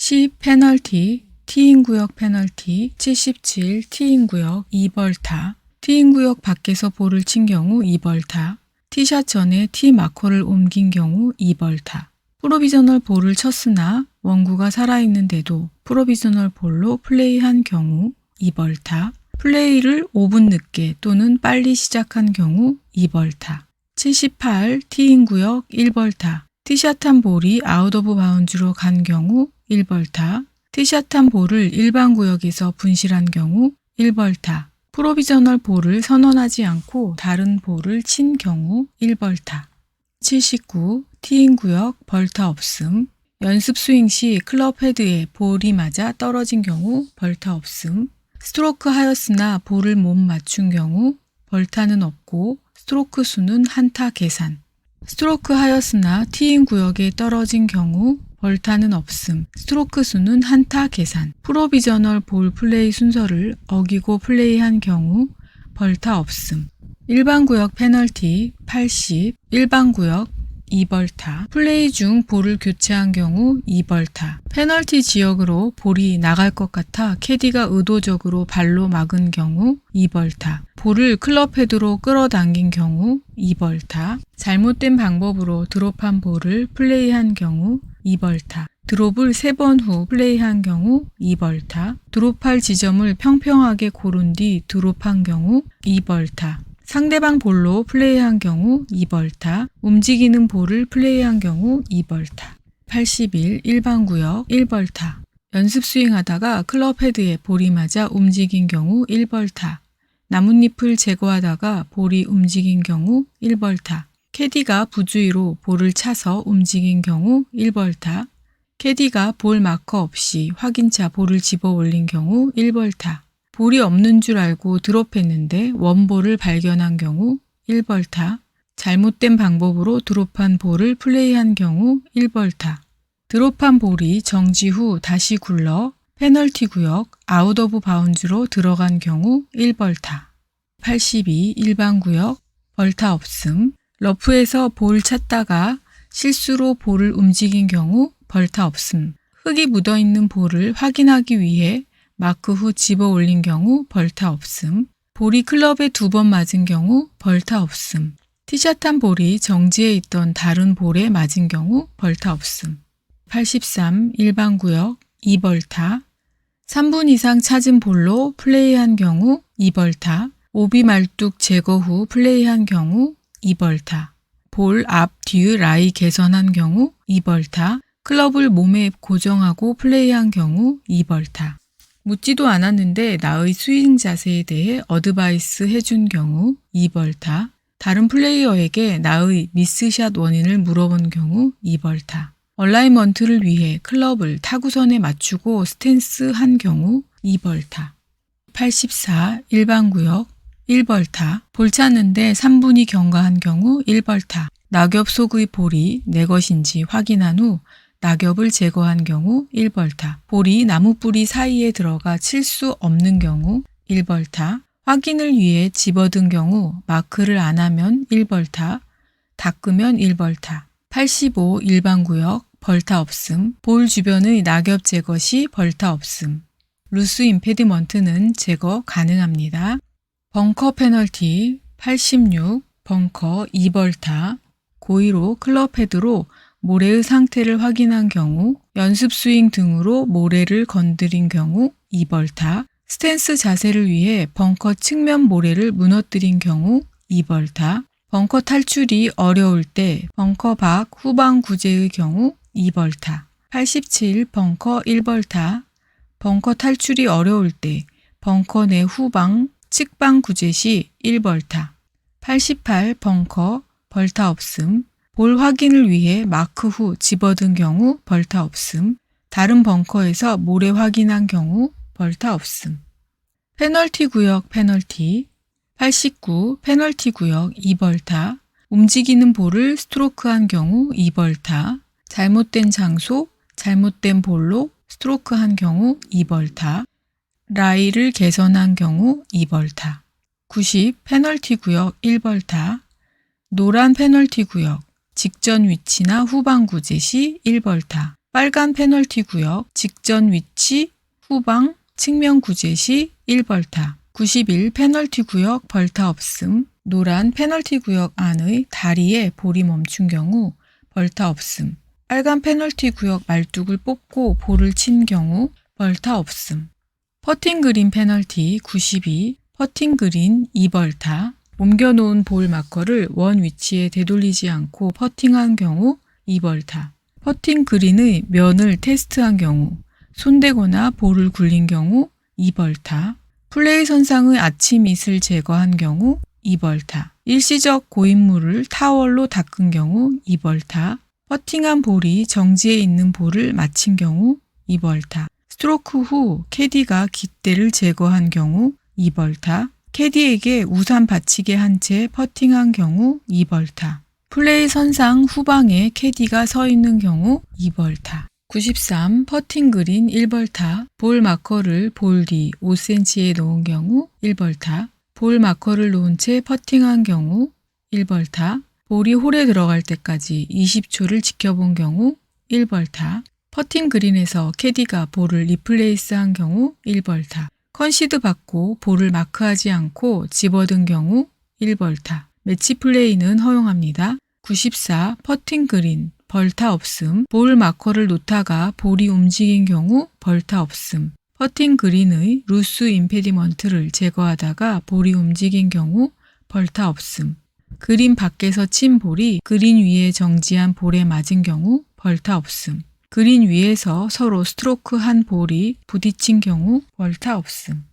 10 페널티, 티인 구역 페널티, 77 티인 구역 2벌타, 티인 구역 밖에서 볼을 친 경우 2벌타, 티샷 전에 티 마커를 옮긴 경우 2벌타, 프로비저널 볼을 쳤으나 원구가 살아있는데도 프로비저널 볼로 플레이한 경우 2벌타, 플레이를 5분 늦게 또는 빨리 시작한 경우 2벌타, 78 티인 구역 1벌타, 티샷한 볼이 아웃 오브 바운즈로 간 경우 1벌타, 티샷한 볼을 일반 구역에서 분실한 경우 1벌타, 프로비저널 볼을 선언하지 않고 다른 볼을 친 경우 1벌타. 79 티인 구역 벌타 없음, 연습 스윙 시 클럽 헤드에 볼이 맞아 떨어진 경우 벌타 없음, 스트로크 하였으나 볼을 못 맞춘 경우 벌타는 없고 스트로크 수는 한타 계산, 스트로크 하였으나 티인 구역에 떨어진 경우 벌타는 없음, 스트로크 수는 한타 계산, 프로비저널 볼 플레이 순서를 어기고 플레이한 경우 벌타 없음, 일반 구역 페널티 80, 일반 구역 2벌타, 플레이 중 볼을 교체한 경우 2벌타, 페널티 지역으로 볼이 나갈 것 같아 캐디가 의도적으로 발로 막은 경우 2벌타, 볼을 클럽 헤드로 끌어당긴 경우 2벌타, 잘못된 방법으로 드롭한 볼을 플레이한 경우 2벌타, 드롭을 3번 후 플레이한 경우 2벌타, 드롭할 지점을 평평하게 고른 뒤 드롭한 경우 2벌타, 상대방 볼로 플레이한 경우 2벌타, 움직이는 볼을 플레이한 경우 2벌타. 81 일반 구역 1벌타, 연습 스윙하다가 클럽 헤드에 볼이 맞아 움직인 경우 1벌타, 나뭇잎을 제거하다가 볼이 움직인 경우 1벌타, 캐디가 부주의로 볼을 차서 움직인 경우 1벌타, 캐디가 볼 마커 없이 확인차 볼을 집어 올린 경우 1벌타, 볼이 없는 줄 알고 드롭했는데 원볼을 발견한 경우 1벌타, 잘못된 방법으로 드롭한 볼을 플레이한 경우 1벌타, 드롭한 볼이 정지 후 다시 굴러 페널티 구역 아웃 오브 바운즈로 들어간 경우 1벌타. 82 일반 구역 벌타 없음, 러프에서 볼 찾다가 실수로 볼을 움직인 경우 벌타 없음, 흙이 묻어있는 볼을 확인하기 위해 마크 후 집어 올린 경우 벌타 없음, 볼이 클럽에 2번 맞은 경우 벌타 없음, 티샷한 볼이 정지해 있던 다른 볼에 맞은 경우 벌타 없음. 83 일반 구역 2벌타, 3분 이상 찾은 볼로 플레이한 경우 2벌타, 오비 말뚝 제거 후 플레이한 경우 2벌타, 볼 앞, 뒤의 라이 개선한 경우 2벌타, 클럽을 몸에 고정하고 플레이한 경우 2벌타, 묻지도 않았는데 나의 스윙 자세에 대해 어드바이스 해준 경우 2벌타, 다른 플레이어에게 나의 미스샷 원인을 물어본 경우 2벌타, 얼라이먼트를 위해 클럽을 타구선에 맞추고 스탠스 한 경우 2벌타. 84 일반 구역 1벌타, 볼 찾는데 3분이 경과한 경우 1벌타, 낙엽 속의 볼이 내 것인지 확인한 후 낙엽을 제거한 경우 1벌타, 볼이 나무뿌리 사이에 들어가 칠 수 없는 경우 1벌타, 확인을 위해 집어든 경우 마크를 안 하면 1벌타, 닦으면 1벌타. 85 일반 구역 벌타 없음, 볼 주변의 낙엽 제거 시 벌타 없음, 루스 임페디먼트는 제거 가능합니다. 벙커 페널티 86 벙커 2벌타, 고의로 클럽 헤드로 모래의 상태를 확인한 경우, 연습 스윙 등으로 모래를 건드린 경우 2벌타, 스탠스 자세를 위해 벙커 측면 모래를 무너뜨린 경우 2벌타, 벙커 탈출이 어려울 때 벙커 밖 후방 구제의 경우 2벌타. 87 벙커 1벌타, 벙커 탈출이 어려울 때 벙커 내 후방 측방 구제 시 1벌타. 88 벙커 벌타 없음, 볼 확인을 위해 마크 후 집어든 경우 벌타 없음, 다른 벙커에서 모래 확인한 경우 벌타 없음. 페널티 구역 페널티 89 페널티 구역 2벌타, 움직이는 볼을 스트로크한 경우 2벌타, 잘못된 장소, 잘못된 볼로 스트로크한 경우 2벌타, 라이를 개선한 경우 2벌타. 90 페널티 구역 1벌타, 노란 페널티 구역 직전 위치나 후방 구제 시 1벌타, 빨간 페널티 구역, 직전 위치, 후방, 측면 구제 시 1벌타. 91 페널티 구역 벌타 없음. 노란 페널티 구역 안의 다리에 볼이 멈춘 경우 벌타 없음. 빨간 페널티 구역 말뚝을 뽑고 볼을 친 경우 벌타 없음. 퍼팅 그린 페널티 92 퍼팅 그린 2벌타. 옮겨놓은 볼 마커를 원 위치에 되돌리지 않고 퍼팅한 경우 2벌타. 퍼팅 그린의 면을 테스트한 경우, 손대거나 볼을 굴린 경우 2벌타. 플레이 선상의 아치밑을 제거한 경우 2벌타. 일시적 고인물을 타월로 닦은 경우 2벌타. 퍼팅한 볼이 정지해 있는 볼을 맞힌 경우 2벌타. 스트로크 후 캐디가 깃대를 제거한 경우 2벌타. 캐디에게 우산 받치게 한 채 퍼팅한 경우 2벌타. 플레이 선상 후방에 캐디가 서 있는 경우 2벌타. 93 퍼팅 그린 1벌타. 볼 마커를 볼 뒤 5cm에 놓은 경우 1벌타. 볼 마커를 놓은 채 퍼팅한 경우 1벌타. 볼이 홀에 들어갈 때까지 20초를 지켜본 경우 1벌타. 퍼팅 그린에서 캐디가 볼을 리플레이스한 경우 1벌타. 컨시드 받고 볼을 마크하지 않고 집어든 경우 1벌타. 매치 플레이는 허용합니다. 94 퍼팅 그린 벌타 없음. 볼 마커를 놓다가 볼이 움직인 경우 벌타 없음. 퍼팅 그린의 루스 임페디먼트를 제거하다가 볼이 움직인 경우 벌타 없음. 그린 밖에서 친 볼이 그린 위에 정지한 볼에 맞은 경우 벌타 없음. 그린 위에서 서로 스트로크 한 볼이 부딪힌 경우 벌타 없음.